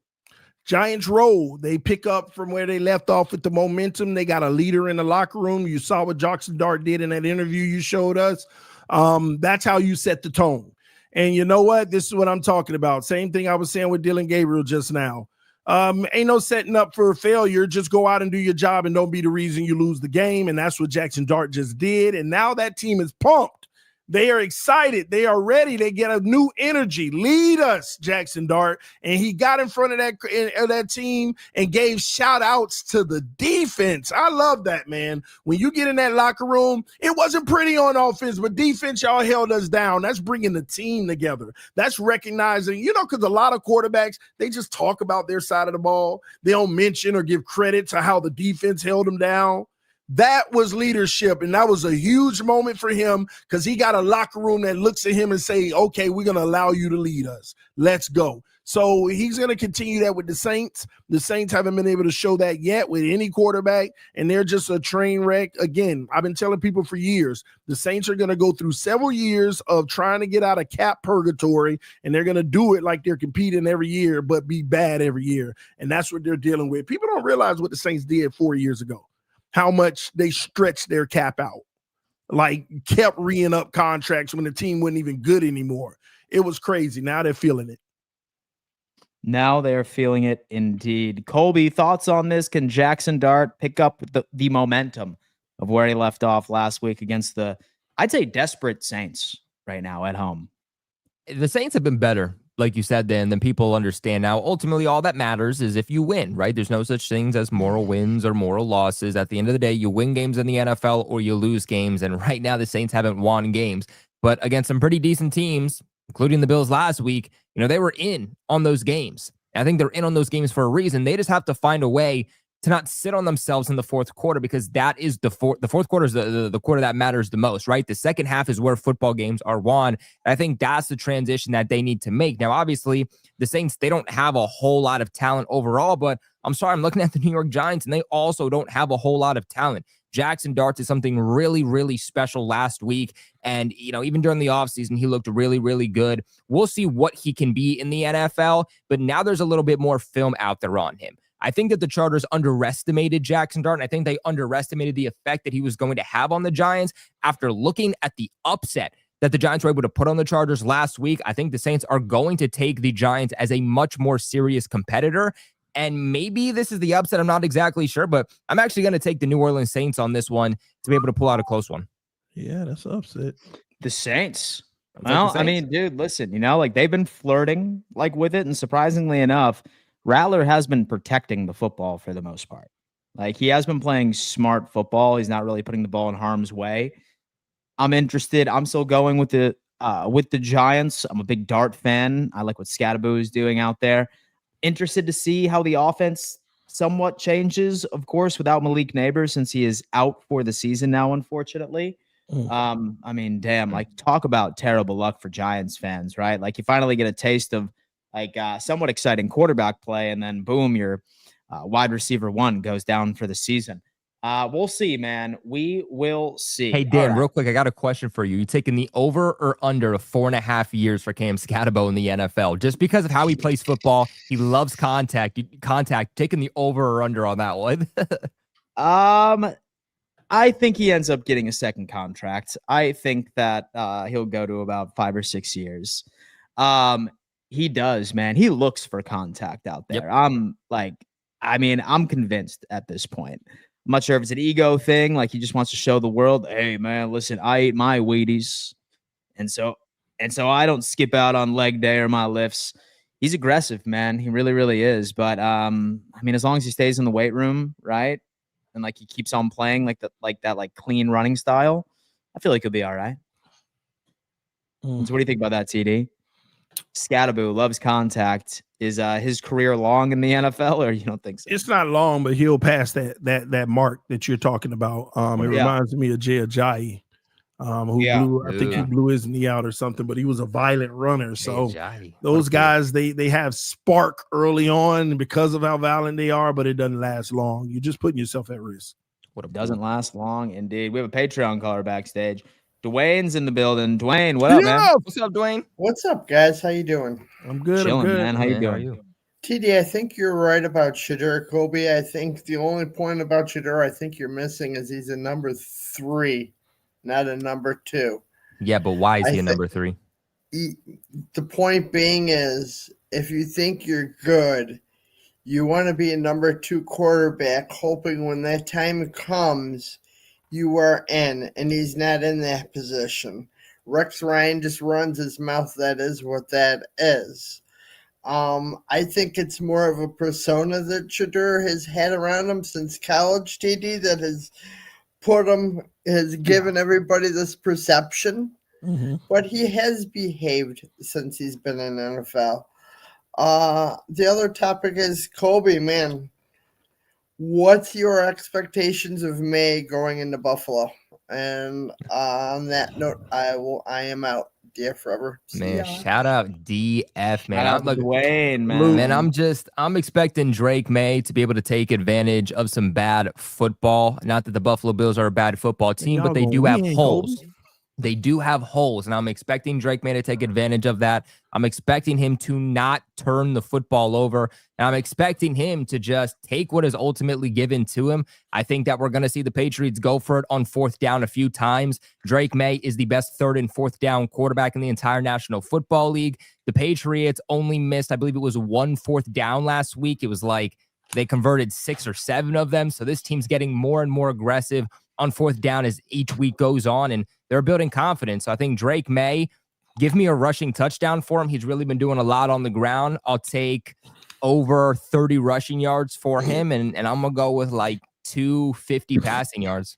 Giants roll. They pick up from where they left off with the momentum. They got a leader in the locker room. You saw what Jackson Dart did in that interview you showed us. That's how you set the tone. And you know what? This is what I'm talking about. Same thing I was saying with Dylan Gabriel just now. Ain't no setting up for a failure. Just go out and do your job and don't be the reason you lose the game. And that's what Jackson Dart just did. And now that team is pumped. They are excited. They are ready. They get a new energy. Lead us, Jackson Dart. And he got in front of that team and gave shout outs to the defense. I love that, man. When you get in that locker room, it wasn't pretty on offense, but defense, y'all held us down. That's bringing the team together. That's recognizing, because a lot of quarterbacks, they just talk about their side of the ball. They don't mention or give credit to how the defense held them down. That was leadership, and that was a huge moment for him because he got a locker room that looks at him and say, okay, we're going to allow you to lead us. Let's go. So he's going to continue that with the Saints. The Saints haven't been able to show that yet with any quarterback, and they're just a train wreck. Again, I've been telling people for years, the Saints are going to go through several years of trying to get out of cap purgatory, and they're going to do it like they're competing every year but be bad every year, and that's what they're dealing with. People don't realize what the Saints did 4 years ago. How much they stretched their cap out, like kept reing up contracts when the team wasn't even good anymore. It was crazy. Now they're feeling it. Now they're feeling it indeed. Colby, thoughts on this? Can Jackson Dart pick up the momentum of where he left off last week against the, I'd say, desperate Saints right now at home? The Saints have been better, like you said, than people understand. Now, ultimately, all that matters is if you win, right? There's no such things as moral wins or moral losses. At the end of the day, you win games in the NFL or you lose games. And right now, the Saints haven't won games. But against some pretty decent teams, including the Bills last week, they were in on those games. I think they're in on those games for a reason. They just have to find a way to not sit on themselves in the fourth quarter, because that is the fourth quarter is the quarter that matters the most, right? The second half is where football games are won. And I think that's the transition that they need to make. Now, obviously, the Saints, they don't have a whole lot of talent overall, but I'm looking at the New York Giants, and they also don't have a whole lot of talent. Jackson Dart did something really, really special last week. And, even during the offseason, he looked really, really good. We'll see what he can be in the NFL, but now there's a little bit more film out there on him. I think that the Chargers underestimated Jackson Dart, and I think they underestimated the effect that he was going to have on the Giants. After looking at the upset that the Giants were able to put on the Chargers last week, I think the Saints are going to take the Giants as a much more serious competitor. And maybe this is the upset. I'm not exactly sure, but I'm actually going to take the New Orleans Saints on this one to be able to pull out a close one. Yeah, that's an upset. The Saints. Well, I mean, dude, listen, they've been flirting with it, and surprisingly enough, Rattler has been protecting the football for the most part. He has been playing smart football. He's not really putting the ball in harm's way. I'm interested. I'm still going with the Giants. I'm a big Dart fan. I like what Scattaboo is doing out there. Interested to see how the offense somewhat changes, of course, without Malik Neighbors, since he is out for the season now, unfortunately. I mean, damn, talk about terrible luck for Giants fans, right? You finally get a taste of somewhat exciting quarterback play, and then boom, your wide receiver one goes down for the season. We'll see, man. We will see. Hey, Dan, real quick, I got a question for you. You taking the over or under of 4.5 years for Cam Scatabo in the NFL? Just because of how he plays football, he loves contact. Taking the over or under on that one? I think he ends up getting a second contract. I think that he'll go to about 5 or 6 years. He does, man. He looks for contact out there. Yep. I'm convinced at this point. I'm not sure if it's an ego thing. He just wants to show the world, hey, man, listen, I ate my Wheaties. And so I don't skip out on leg day or my lifts. He's aggressive, man. He really, really is. But, as long as he stays in the weight room, right? And he keeps on playing that clean running style, I feel like he'll be all right. So what do you think about that, TD? Scattaboo loves contact. Is his career long in the NFL, or you don't think so? It's not long, but he'll pass that mark that you're talking about. It reminds me of Jay Ajayi, who I think he blew his knee out or something, but he was a violent runner. So those guys, they have spark early on because of how violent they are, but it doesn't last long. You're just putting yourself at risk. It doesn't last long, indeed. We have a Patreon caller backstage. Dwayne's in the building. Dwayne, what up, man? What's up, Dwayne? What's up, guys? How you doing? I'm good. Chilling, I'm good, man. How you doing? TD, I think you're right about Shedeur Kobe. I think the only point about Shedeur I think you're missing is he's a number 3, not a number 2. Yeah, but why is he a number 3? The point being is, if you think you're good, you want to be a number 2 quarterback, hoping when that time comes, you are in, and he's not in that position. Rex Ryan just runs his mouth. That is what that is. I think it's more of a persona that Shedeur has had around him since college, TD, that has given everybody this perception. Mm-hmm. But he has behaved since he's been in NFL. The other topic is Kobe, man. What's your expectations of May going into Buffalo? And on that note, I am out. DF forever. Man, shout out DF, man. I'm Dwayne, man. Man, I'm expecting Drake May to be able to take advantage of some bad football. Not that the Buffalo Bills are a bad football team, but they do have holes. They do have holes, and I'm expecting Drake May to take advantage of that. I'm expecting him to not turn the football over, and I'm expecting him to just take what is ultimately given to him. I think that we're going to see the Patriots go for it on 4th down a few times. Drake May is the best 3rd and 4th down quarterback in the entire National Football League. The Patriots only missed, I believe it was 1 4th down last week. It was like they converted 6 or 7 of them, so this team's getting more and more aggressive on 4th down as each week goes on, and they're building confidence. So I think Drake May, give me a rushing touchdown for him. He's really been doing a lot on the ground. I'll take over 30 rushing yards for him, and I'm going to go with like 250 passing yards.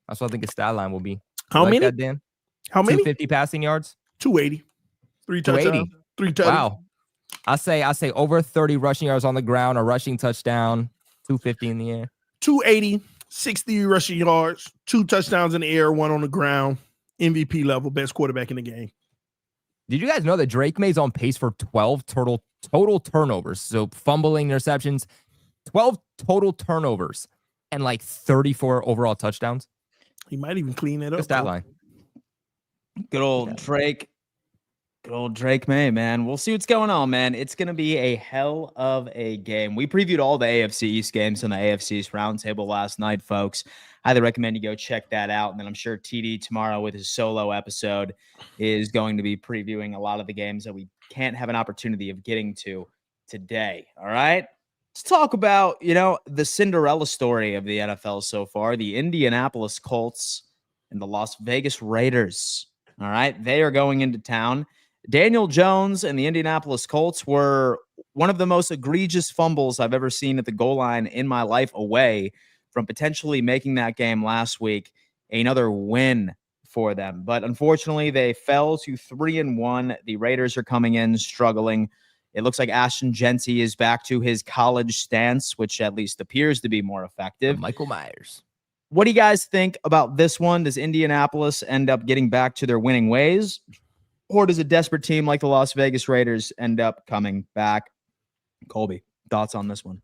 That's what I think his stat line will be. How many? That, Dan? How many? 250 passing yards? 280. 3 touchdowns. 3 touchdowns. Wow. I say over 30 rushing yards on the ground, a rushing touchdown, 250 in the air. 280. 60 rushing yards, 2 touchdowns in the air, 1 on the ground, MVP level, best quarterback in the game. Did you guys know that Drake May's on pace for 12 total turnovers? So fumbling, interceptions, 12 total turnovers, and like 34 overall touchdowns. He might even clean it up. Stat line. Good old Drake. Good old Drake May, man. We'll see what's going on, man. It's going to be a hell of a game. We previewed all the AFC East games on the AFC's Roundtable last night, folks. Highly recommend you go check that out. And then I'm sure TD tomorrow with his solo episode is going to be previewing a lot of the games that we can't have an opportunity of getting to today. All right? Let's talk about, the Cinderella story of the NFL so far, the Indianapolis Colts and the Las Vegas Raiders. All right? They are going into town. Daniel Jones and the Indianapolis Colts were one of the most egregious fumbles I've ever seen at the goal line in my life, away from potentially making that game last week another win for them. But unfortunately, they fell to 3-1. The Raiders are coming in struggling. It looks like Ashton Jeanty is back to his college stance, which at least appears to be more effective. Michael Myers. What do you guys think about this one? Does Indianapolis end up getting back to their winning ways? Or does a desperate team like the Las Vegas Raiders end up coming back? Colby, thoughts on this one?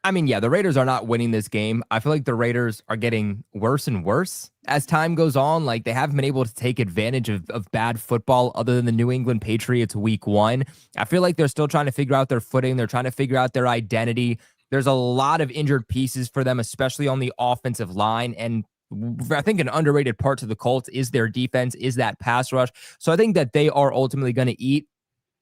I mean, yeah, the Raiders are not winning this game. I feel like the Raiders are getting worse and worse as time goes on. Like, they haven't been able to take advantage of bad football other than the New England Patriots week 1. I feel like they're still trying to figure out their footing. They're trying to figure out their identity. There's a lot of injured pieces for them, especially on the offensive line. And I think an underrated part to the Colts is their defense, is that pass rush. So I think that they are ultimately going to eat.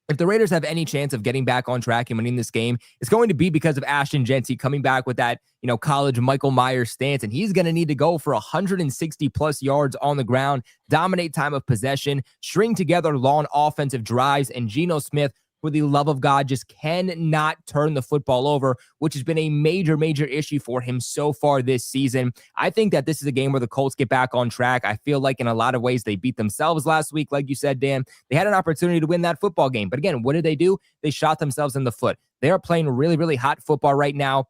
If the Raiders have any chance of getting back on track and winning this game, it's going to be because of Ashton Jeanty coming back with that, college Michael Myers stance. And he's going to need to go for 160 plus yards on the ground, dominate time of possession, string together long offensive drives. And Geno Smith, for the love of God, just cannot turn the football over, which has been a major, major issue for him so far this season. I think that this is a game where the Colts get back on track. I feel like in a lot of ways they beat themselves last week. Like you said, Dan, they had an opportunity to win that football game. But again, what did they do? They shot themselves in the foot. They are playing really, really hot football right now.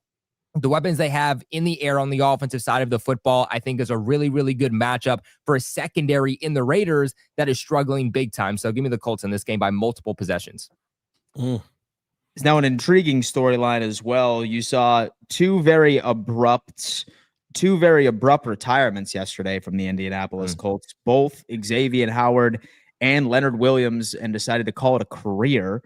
The weapons they have in the air on the offensive side of the football, I think, is a really, really good matchup for a secondary in the Raiders that is struggling big time. So give me the Colts in this game by multiple possessions. It's now an intriguing storyline as well. You saw two very abrupt retirements yesterday from the Indianapolis Colts, both Xavier Howard and Leonard Williams, and decided to call it a career.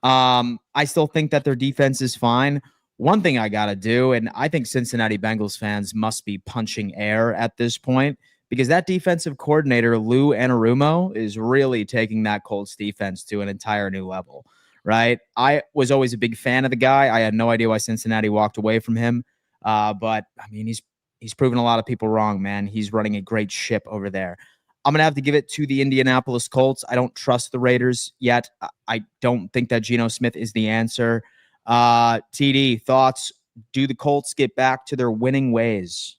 I still think that their defense is fine. One thing I got to do, and I think Cincinnati Bengals fans must be punching air at this point, because that defensive coordinator, Lou Anarumo, is really taking that Colts defense to an entire new level, right? I was always a big fan of the guy. I had no idea why Cincinnati walked away from him. But, I mean, he's proven a lot of people wrong, man. He's running a great ship over there. I'm going to have to give it to the Indianapolis Colts. I don't trust the Raiders yet. I don't think that Geno Smith is the answer. TD, thoughts? Do the Colts get back to their winning ways?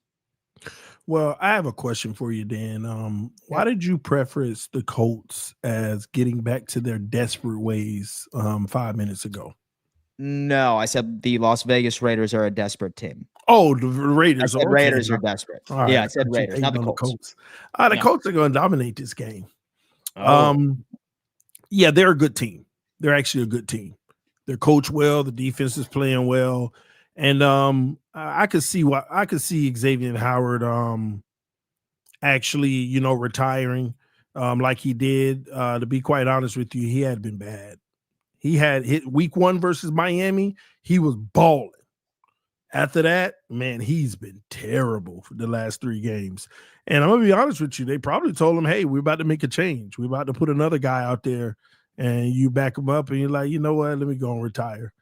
Well, I have a question for you, Dan. Why did you preference the Colts as getting back to their desperate ways 5 minutes ago? No, I said the Las Vegas Raiders are a desperate team. Oh, the Raiders. I said Raiders are desperate. Right. Yeah, I said Raiders, not the Colts. The Colts are going to dominate this game. Yeah, they're a good team. They're actually a good team. They're coached well. The defense is playing well, and I could see Xavier Howard actually retiring like he did. To be quite honest with you, he had been bad. He had hit week 1 versus Miami. He was balling. After that, man, he's been terrible for the last 3 games. And I'm gonna be honest with you, they probably told him, "Hey, we're about to make a change. We're about to put another guy out there." And you back him up and you're like, you know what? Let me go and retire.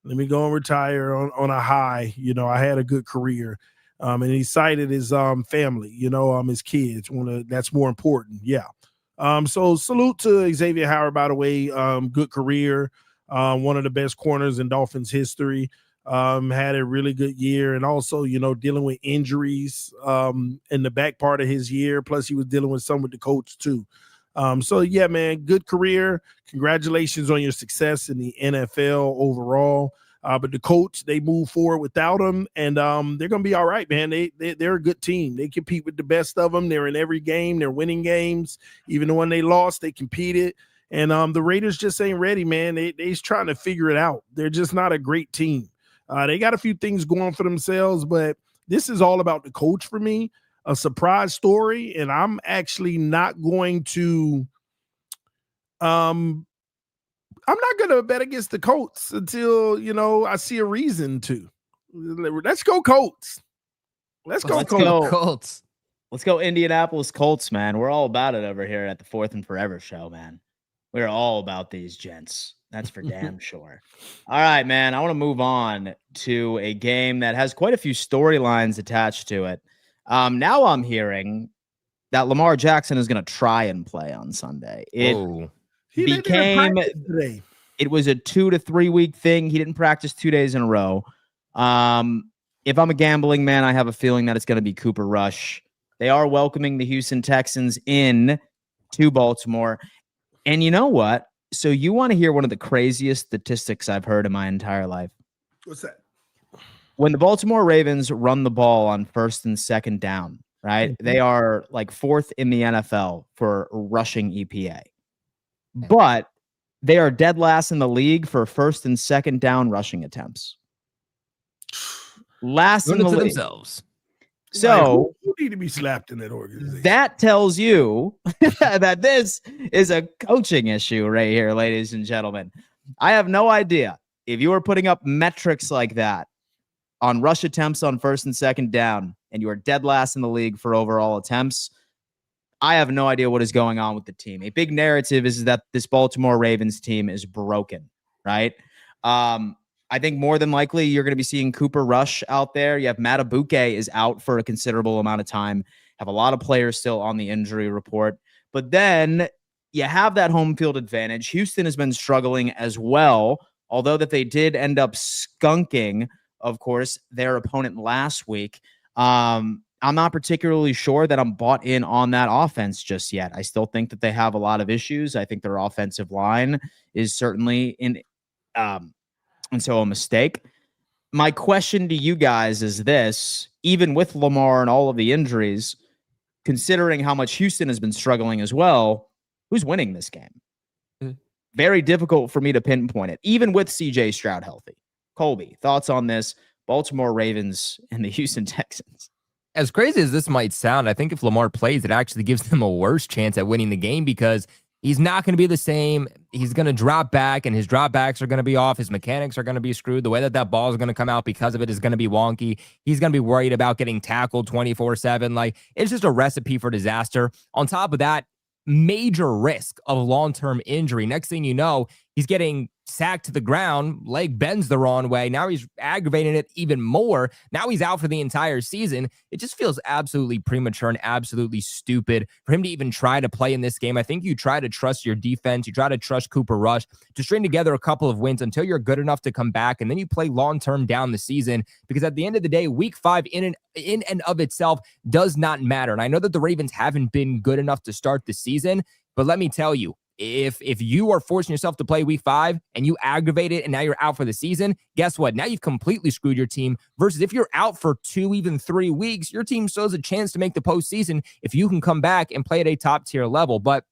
Let me go and retire on a high. I had a good career. And he cited his family, his kids. That's more important. Yeah. So salute to Xavier Howard, by the way. Good career. One of the best corners in Dolphins history. Had a really good year. And also, dealing with injuries in the back part of his year. Plus he was dealing with some with the coach too. So yeah, man, good career. Congratulations on your success in the NFL overall. But the Colts, they move forward without him, and they're gonna be all right, man. They're a good team. They compete with the best of them. They're in every game. They're winning games. Even the one they lost, they competed. And the Raiders just ain't ready, man. They're trying to figure it out. They're just not a great team. They got a few things going for themselves, but this is all about the coach for me. A surprise story, and I'm actually not going to I'm not going to bet against the Colts until, I see a reason to. Let's go Colts. Let's go Colts. Let's go Indianapolis Colts, man. We're all about it over here at the Fourth and Forever show, man. We're all about these gents. That's for damn sure. All right, man. I want to move on to a game that has quite a few storylines attached to it. Now I'm hearing that Lamar Jackson is going to try and play on Sunday. It was a 2 to 3 week thing. He didn't practice 2 days in a row. If I'm a gambling man, I have a feeling that it's going to be Cooper Rush. They are welcoming the Houston Texans in to Baltimore. And you know what? So you want to hear one of the craziest statistics I've heard in my entire life? What's that? When the Baltimore Ravens run the ball on 1st and 2nd down, right? They are like 4th in the NFL for rushing EPA. But they are dead last in the league for 1st and 2nd down rushing attempts. Last in the league. Themselves. So who need to be slapped in that organization? That tells you that this is a coaching issue right here, ladies and gentlemen. I have no idea if you are putting up metrics like that on rush attempts on 1st and 2nd down, and you are dead last in the league for overall attempts. I have no idea what is going on with the team. A big narrative is that this Baltimore Ravens team is broken, right? I think more than likely you're going to be seeing Cooper Rush out there. You have Matabuke is out for a considerable amount of time. Have a lot of players still on the injury report. But then you have that home field advantage. Houston has been struggling as well, although that they did end up skunking, of course, their opponent last week. I'm not particularly sure that I'm bought in on that offense just yet. I still think that they have a lot of issues. I think their offensive line is certainly and so a mistake. My question to you guys is this: even with Lamar and all of the injuries, considering how much Houston has been struggling as well, who's winning this game? Very difficult for me to pinpoint it, even with CJ Stroud healthy. Colby, thoughts on this? Baltimore Ravens and the Houston Texans. As crazy as this might sound, I think if Lamar plays, it actually gives them a worse chance at winning the game because he's not going to be the same. He's going to drop back, and his drop backs are going to be off. His mechanics are going to be screwed. The way that ball is going to come out because of it is going to be wonky. He's going to be worried about getting tackled 24/7. Like, it's just a recipe for disaster. On top of that, major risk of long-term injury. Next thing you know, he's getting sacked to the ground, leg bends the wrong way. Now he's aggravating it even more. Now he's out for the entire season. It just feels absolutely premature and absolutely stupid for him to even try to play in this game. I think you try to trust your defense. You try to trust Cooper Rush to string together a couple of wins until you're good enough to come back, and then you play long-term down the season, because at the end of the day, week 5 in and of itself does not matter. And I know that the Ravens haven't been good enough to start the season, but let me tell you, if you are forcing yourself to play week 5 and you aggravate it and now you're out for the season, guess what? Now you've completely screwed your team, versus if you're out for 2, even 3 weeks, your team still has a chance to make the postseason if you can come back and play at a top tier level. But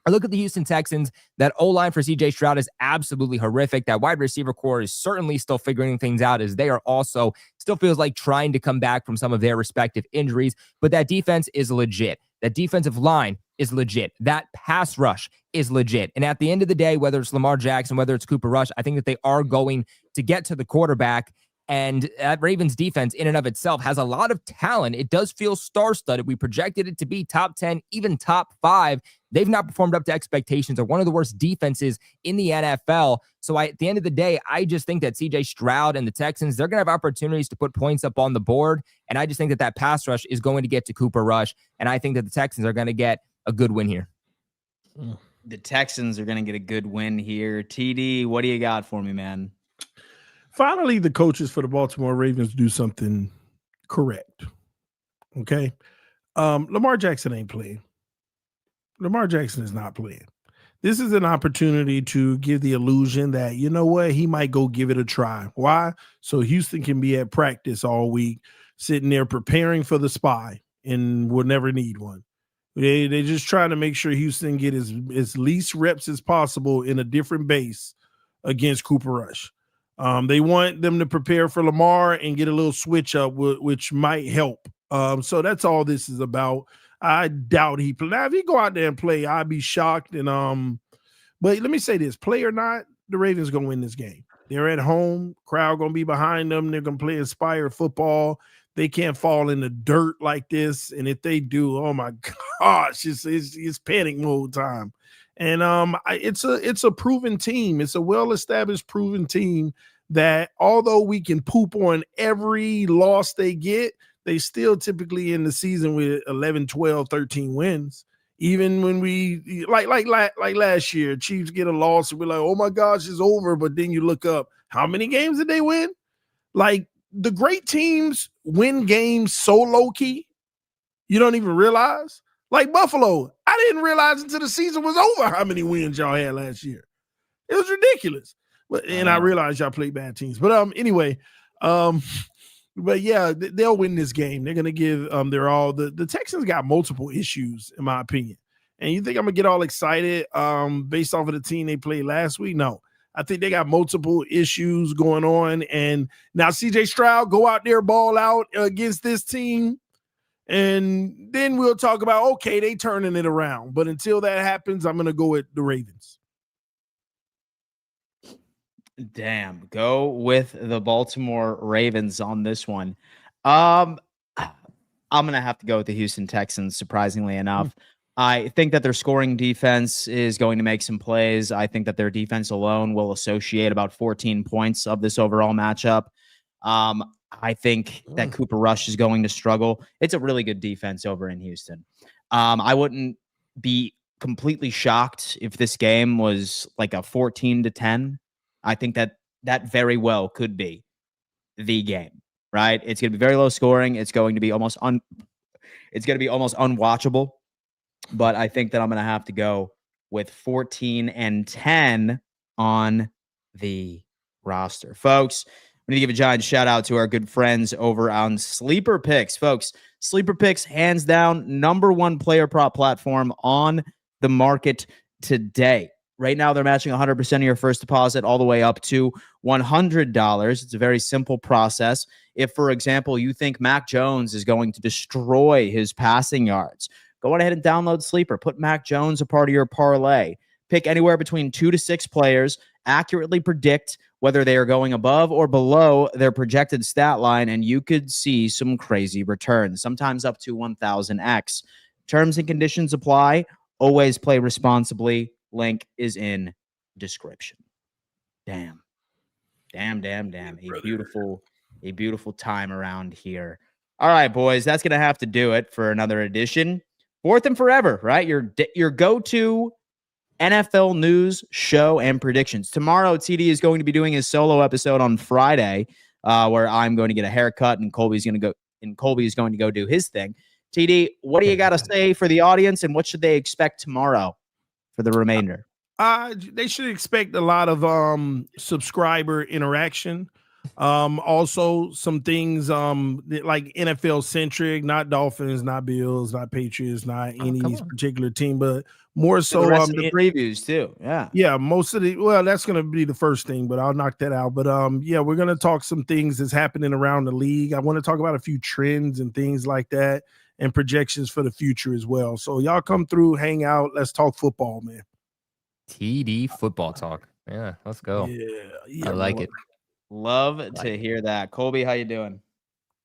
I look at the Houston Texans. That O-line for CJ Stroud is absolutely horrific. That wide receiver core is certainly still figuring things out, as they are also still feels like trying to come back from some of their respective injuries. But that defense is legit. That defensive line is legit. That pass rush is legit. And at the end of the day, whether it's Lamar Jackson, whether it's Cooper Rush, I think that they are going to get to the quarterback. And that Ravens defense in and of itself has a lot of talent. It does feel star-studded. We projected it to be top 10, even top 5. They've not performed up to expectations. They're one of the worst defenses in the NFL. So at the end of the day, I just think that CJ Stroud and the Texans, they're going to have opportunities to put points up on the board. And I just think that pass rush is going to get to Cooper Rush. And I think that the Texans are going to get a good win here. The Texans are going to get a good win here. TD, what do you got for me, man? Finally, the coaches for the Baltimore Ravens do something correct. Okay. Lamar Jackson ain't playing. Lamar Jackson is not playing. This is an opportunity to give the illusion that, you know what, he might go give it a try. Why? So Houston can be at practice all week, sitting there preparing for the spy, and will never need one. They just trying to make sure Houston get as least reps as possible in a different base against Cooper Rush. They want them to prepare for Lamar and get a little switch up, which might help. So that's all this is about. I doubt he play. Now, if he go out there and play, I'd be shocked. And but let me say this: play or not, the Ravens gonna win this game. They're at home, crowd gonna be behind them. They're gonna play inspired football. They can't fall in the dirt like this, and if they do, oh my gosh, it's panic mode time. And it's a proven team. It's a well-established, proven team that although we can poop on every loss they get, they still typically in the season with 11, 12, 13 wins. Even when we like last year, Chiefs get a loss and we're like, oh my gosh, it's over. But then you look up, how many games did they win? Like, the great teams win games so low-key, you don't even realize. Like Buffalo, I didn't realize until the season was over how many wins y'all had last year. It was ridiculous. And I realized y'all played bad teams. But anyway, but yeah, they'll win this game. They're gonna give their all. The Texans got multiple issues, in my opinion. And you think I'm gonna get all excited based off of the team they played last week? No. I think they got multiple issues going on. And now CJ Stroud go out there, ball out against this team. And then we'll talk about, okay, they turning it around. But until that happens, I'm going to go with the Ravens. Damn. Go with the Baltimore Ravens on this one. I'm going to have to go with the Houston Texans, surprisingly enough. I think that their scoring defense is going to make some plays. I think that their defense alone will associate about 14 points of this overall matchup. I think that Cooper Rush is going to struggle. It's a really good defense over in Houston. I wouldn't be completely shocked if this game was like a 14-10. I think that very well could be the game, right? It's going to be very low scoring. It's going to be almost unwatchable. But I think that I'm going to have to go with 14-10 on the roster. Folks, I'm going to give a giant shout out to our good friends over on Sleeper Picks. Folks, Sleeper Picks, hands down, #1 player prop platform on the market today. Right now, they're matching 100% of your first deposit all the way up to $100. It's a very simple process. If, for example, you think Mac Jones is going to destroy his passing yards, go on ahead and download Sleeper. Put Mac Jones a part of your parlay. Pick anywhere between 2 to 6 players. Accurately predict whether they are going above or below their projected stat line, and you could see some crazy returns, sometimes up to 1,000x. Terms and conditions apply. Always play responsibly. Link is in description. Damn. A beautiful time around here. All right, boys, that's going to have to do it for another edition. Fourth and Forever, right? Your go-to NFL news, show, and predictions. Tomorrow, TD is going to be doing his solo episode on Friday, where I'm going to get a haircut, and Colby is going to go do his thing. TD, what do you got to say for the audience, and what should they expect tomorrow for the remainder? They should expect a lot of subscriber interaction. Also some things like NFL centric, not Dolphins, not Bills, not Patriots, not any particular team, but more so the rest of the previews too. Yeah, most of that's going to be the first thing, but I'll knock that out. But we're going to talk some things that's happening around the league. I want to talk about a few trends and things like that, and projections for the future as well. So y'all come through, hang out, let's talk football, man. TD football talk. Yeah, let's go. Yeah, I like it. Love to hear that. Colby, how you doing?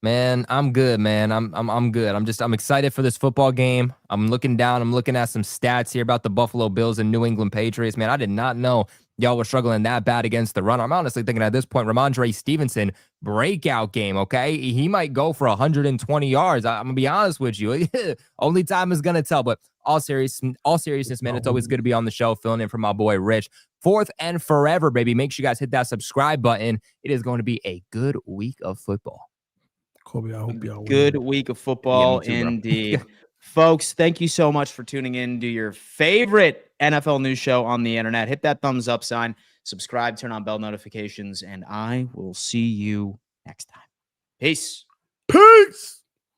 Man, I'm good, man. I'm good. I'm excited for this football game. I'm looking down. I'm looking at some stats here about the Buffalo Bills and New England Patriots. Man, I did not know y'all were struggling that bad against the run. I'm honestly thinking at this point, Ramondre Stevenson, breakout game, okay? He might go for 120 yards. I'm going to be honest with you. Only time is going to tell. But all seriousness, man, it's always good to be on the show, filling in for my boy Rich. Fourth and Forever, baby. Make sure you guys hit that subscribe button. It is going to be a good week of football. Colby, I hope y'all good week of football, indeed. Folks, thank you so much for tuning in to your favorite NFL news show on the internet. Hit that thumbs up sign, subscribe, turn on bell notifications, and I will see you next time. Peace. Peace.